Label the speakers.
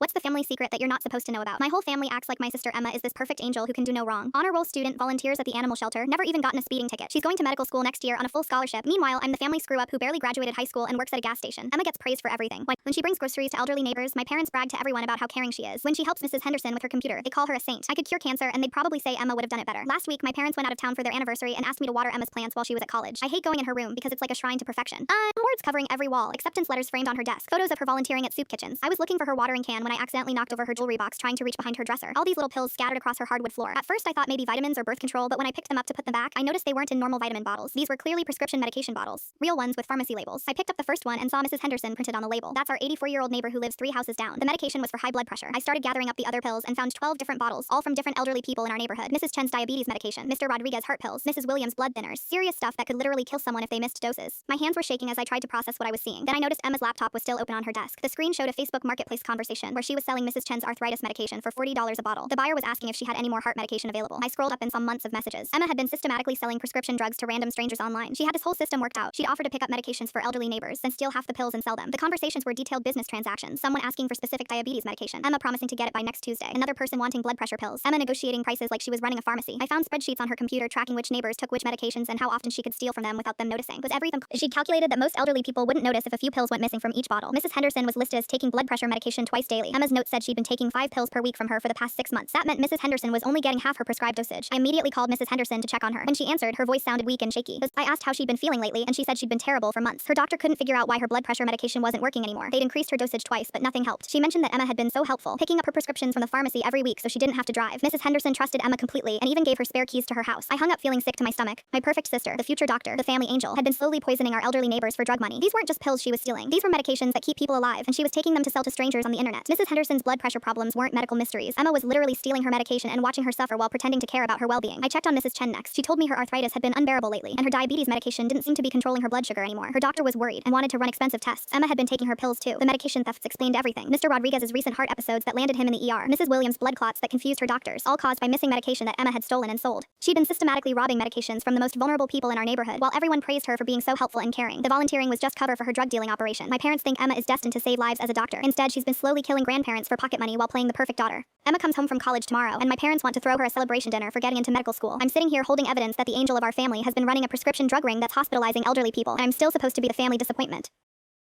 Speaker 1: What's the family secret that you're not supposed to know about? My whole family acts like my sister Emma is this perfect angel who can do no wrong. Honor roll student, volunteers at the animal shelter, never even gotten a speeding ticket. She's going to medical school next year on a full scholarship. Meanwhile, I'm the family screw-up who barely graduated high school and works at a gas station. Emma gets praised for everything. When she brings groceries to elderly neighbors, my parents brag to everyone about how caring she is. When she helps Mrs. Henderson with her computer, they call her a saint. I could cure cancer and they'd probably say Emma would have done it better. Last week, my parents went out of town for their anniversary and asked me to water Emma's plants while she was at college. I hate going in her room because it's like a shrine to perfection. Words covering every wall, acceptance letters framed on her desk, photos of her volunteering at soup kitchens. I was looking for her watering can when I accidentally knocked over her jewelry box trying to reach behind her dresser. All these little pills scattered across her hardwood floor. At first I thought maybe vitamins or birth control, but when I picked them up to put them back, I noticed they weren't in normal vitamin bottles. These were clearly prescription medication bottles. Real ones with pharmacy labels. I picked up the first one and saw Mrs. Henderson printed on the label. That's our 84-year-old neighbor who lives 3 houses down. The medication was for high blood pressure. I started gathering up the other pills and found 12 different bottles, all from different elderly people in our neighborhood. Mrs. Chen's diabetes medication, Mr. Rodriguez heart pills, Mrs. Williams blood thinners. Serious stuff that could literally kill someone if they missed doses. My hands were shaking as I tried to process what I was seeing. Then I noticed Emma's laptop was still open on her desk. The screen showed a Facebook Marketplace conversation where she was selling Mrs. Chen's arthritis medication for $40 a bottle. The buyer was asking if she had any more heart medication available. I scrolled up and saw months of messages. Emma had been systematically selling prescription drugs to random strangers online. She had this whole system worked out. She'd offer to pick up medications for elderly neighbors, then steal half the pills and sell them. The conversations were detailed business transactions. Someone asking for specific diabetes medication, Emma promising to get it by next Tuesday. Another person wanting blood pressure pills, Emma negotiating prices like she was running a pharmacy. I found spreadsheets on her computer tracking which neighbors took which medications and how often she could steal from them without them noticing. Was everything she calculated that most elderly people wouldn't notice if a few pills went missing from each bottle. Mrs. Henderson was listed as taking blood pressure medication twice daily. Emma's note said she'd been taking 5 pills per week from her for the past 6 months. That meant Mrs. Henderson was only getting half her prescribed dosage. I immediately called Mrs. Henderson to check on her. When she answered, her voice sounded weak and shaky. I asked how she'd been feeling lately, and she said she'd been terrible for months. Her doctor couldn't figure out why her blood pressure medication wasn't working anymore. They'd increased her dosage twice, but nothing helped. She mentioned that Emma had been so helpful, picking up her prescriptions from the pharmacy every week so she didn't have to drive. Mrs. Henderson trusted Emma completely and even gave her spare keys to her house. I hung up feeling sick to my stomach. My perfect sister, the future doctor, the family angel, had been slowly poisoning our elderly neighbors for drug money. These weren't just pills she was stealing. These were medications that keep people alive, and she was taking them to sell to strangers on the internet. Mrs. Henderson's blood pressure problems weren't medical mysteries. Emma was literally stealing her medication and watching her suffer while pretending to care about her well-being. I checked on Mrs. Chen next. She told me her arthritis had been unbearable lately, and her diabetes medication didn't seem to be controlling her blood sugar anymore. Her doctor was worried and wanted to run expensive tests. Emma had been taking her pills too. The medication thefts explained everything. Mr. Rodriguez's recent heart episodes that landed him in the ER. Mrs. Williams' blood clots that confused her doctors, all caused by missing medication that Emma had stolen and sold. She'd been systematically robbing medications from the most vulnerable people in our neighborhood, while everyone praised her for being so helpful and caring. The volunteering was just cover for her drug dealing operation. My parents think Emma is destined to save lives as a doctor. Instead, she's been slowly killing grandparents for pocket money while playing the perfect daughter. Emma comes home from college tomorrow, and my parents want to throw her a celebration dinner for getting into medical school. I'm sitting here holding evidence that the angel of our family has been running a prescription drug ring that's hospitalizing elderly people, and I'm still supposed to be the family disappointment.